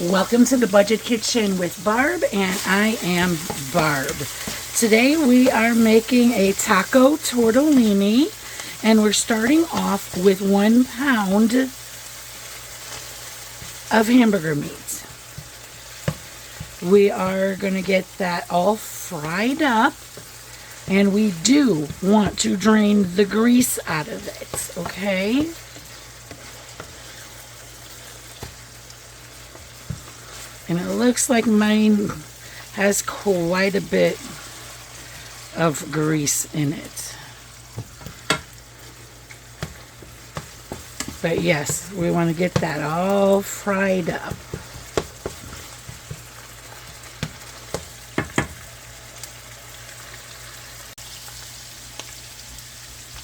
Welcome to the Budget Kitchen with Barb, and I am Barb. Today we are making a taco tortellini, and we're starting off with 1 pound of hamburger meat. We are going to get that all fried up, and we do want to drain the grease out of it, okay? And it looks like mine has quite a bit of grease in it. But yes, we want to get that all fried up.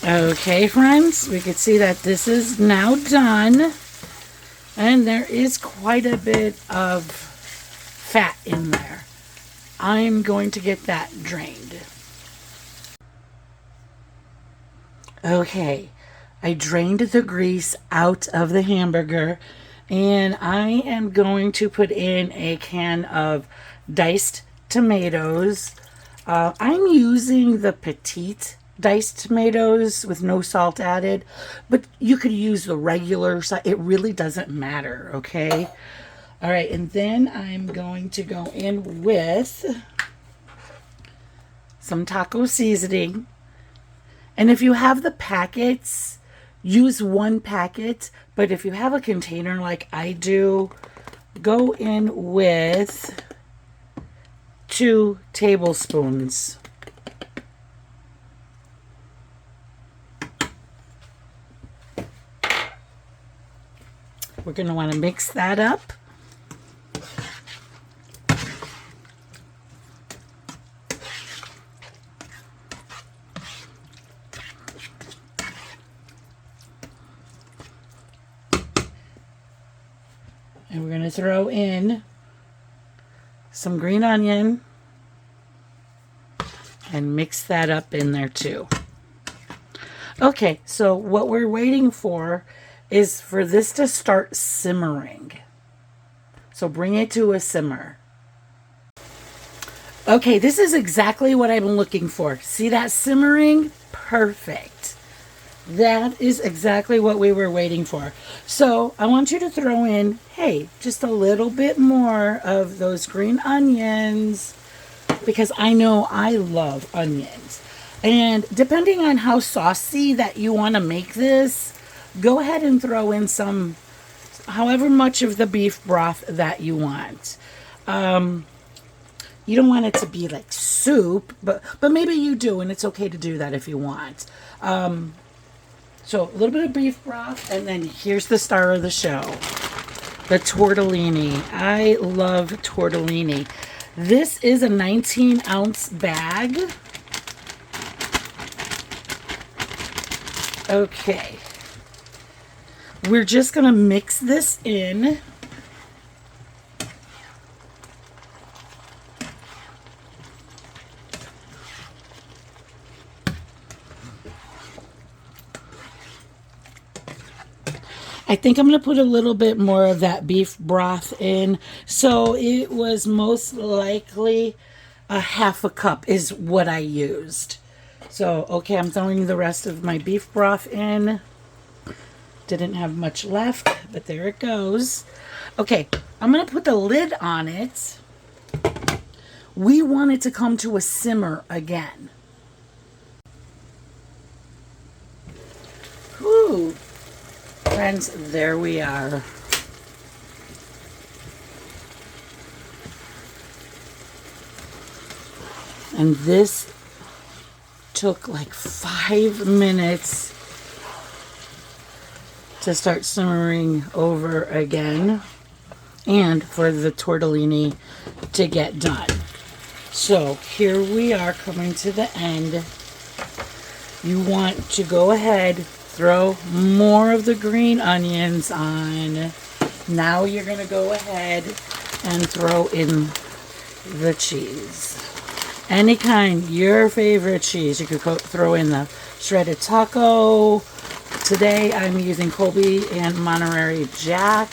Okay, friends, we can see that this is now done. And there is quite a bit of fat in there. I'm going to get that drained. Okay, I drained the grease out of the hamburger, and I am going to put in a can of diced tomatoes. I'm using the petite diced tomatoes with no salt added, but you could use the regular size. It really doesn't matter, okay? All right, and then I'm going to go in with some taco seasoning. And if you have the packets, use 1 packet, but if you have a container like I do, go in with 2 tablespoons. We're going to want to mix that up. And we're going to throw in some green onion and mix that up in there too. Okay, so what we're waiting for is for this to start simmering. So bring it to a simmer. Okay, this is exactly what I've been looking for. See that simmering? Perfect. That is exactly what we were waiting for. So I want you to throw in, hey, just a little bit more of those green onions, because I know I love onions. And depending on how saucy that you want to make this, go ahead and throw in some, however much of the beef broth that you want. You don't want it to be like soup, but maybe you do, and it's okay to do that if you want. So a little bit of beef broth, and then here's the star of the show, the tortellini. I love tortellini. This is a 19-ounce bag. Okay. We're just going to mix this in. I think I'm going to put a little bit more of that beef broth in. So it was most likely a 1/2 cup is what I used. So, okay, I'm throwing the rest of my beef broth in. Didn't have much left, but there it goes. Okay, I'm going to put the lid on it. We want it to come to a simmer again. Whew. Friends, there we are. And this took like 5 minutes to start simmering over again, and for the tortellini to get done. So here we are coming to the end. You want to go ahead, throw more of the green onions on. Now you're going to go ahead and throw in the cheese. Any kind, your favorite cheese. You could throw in the shredded taco. Today I'm using Colby and Monterey Jack.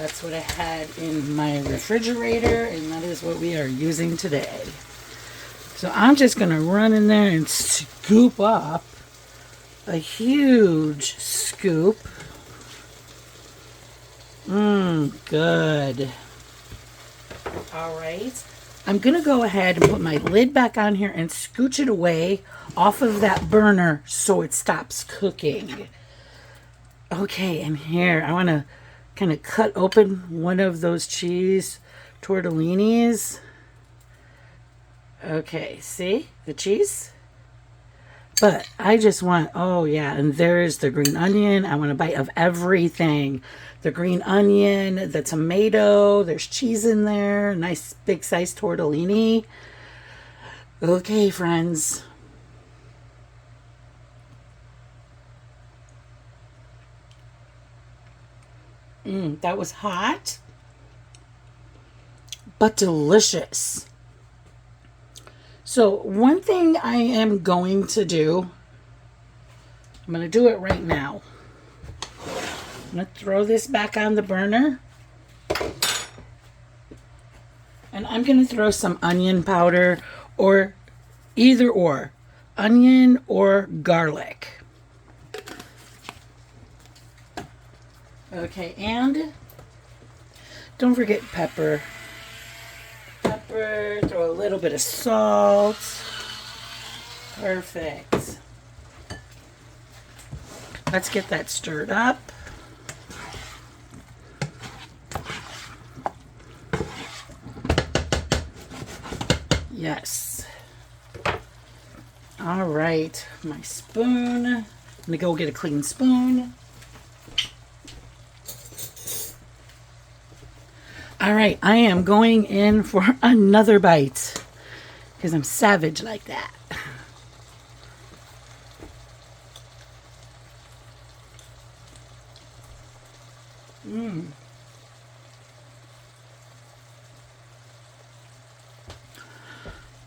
That's what I had in my refrigerator, and that is what we are using today. So I'm just going to run in there and scoop up a huge scoop. Good. All right. I'm going to go ahead and put my lid back on here and scooch it away off of that burner so it stops cooking. Okay, and here I want to kind of cut open one of those cheese tortellinis. Okay, see the cheese? But I just want, oh yeah, and there's the green onion. I want a bite of everything. The green onion, the tomato, there's cheese in there, nice big size tortellini. Okay, friends. That was hot, but delicious. So one thing I am going to do, I'm going to do it right now. I'm going to throw this back on the burner. And I'm going to throw some onion powder, or either or, onion or garlic. Okay, and don't forget pepper. Pepper, throw a little bit of salt. Perfect. Let's get that stirred up. Yes. All right, my spoon. I'm gonna go get a clean spoon. All right, I am going in for another bite because I'm savage like that.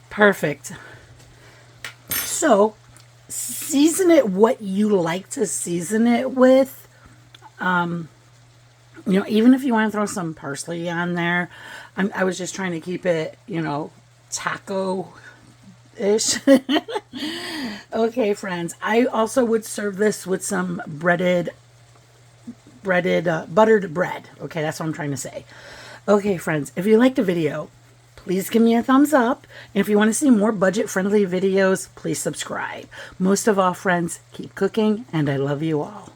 Perfect. So, season it what you like to season it with. You know, even if you want to throw some parsley on there, I was just trying to keep it, you know, taco-ish. Okay, friends. I also would serve this with some buttered bread. Okay, that's what I'm trying to say. Okay, friends, if you liked the video, please give me a thumbs up. And if you want to see more budget-friendly videos, please subscribe. Most of all, friends, keep cooking, and I love you all.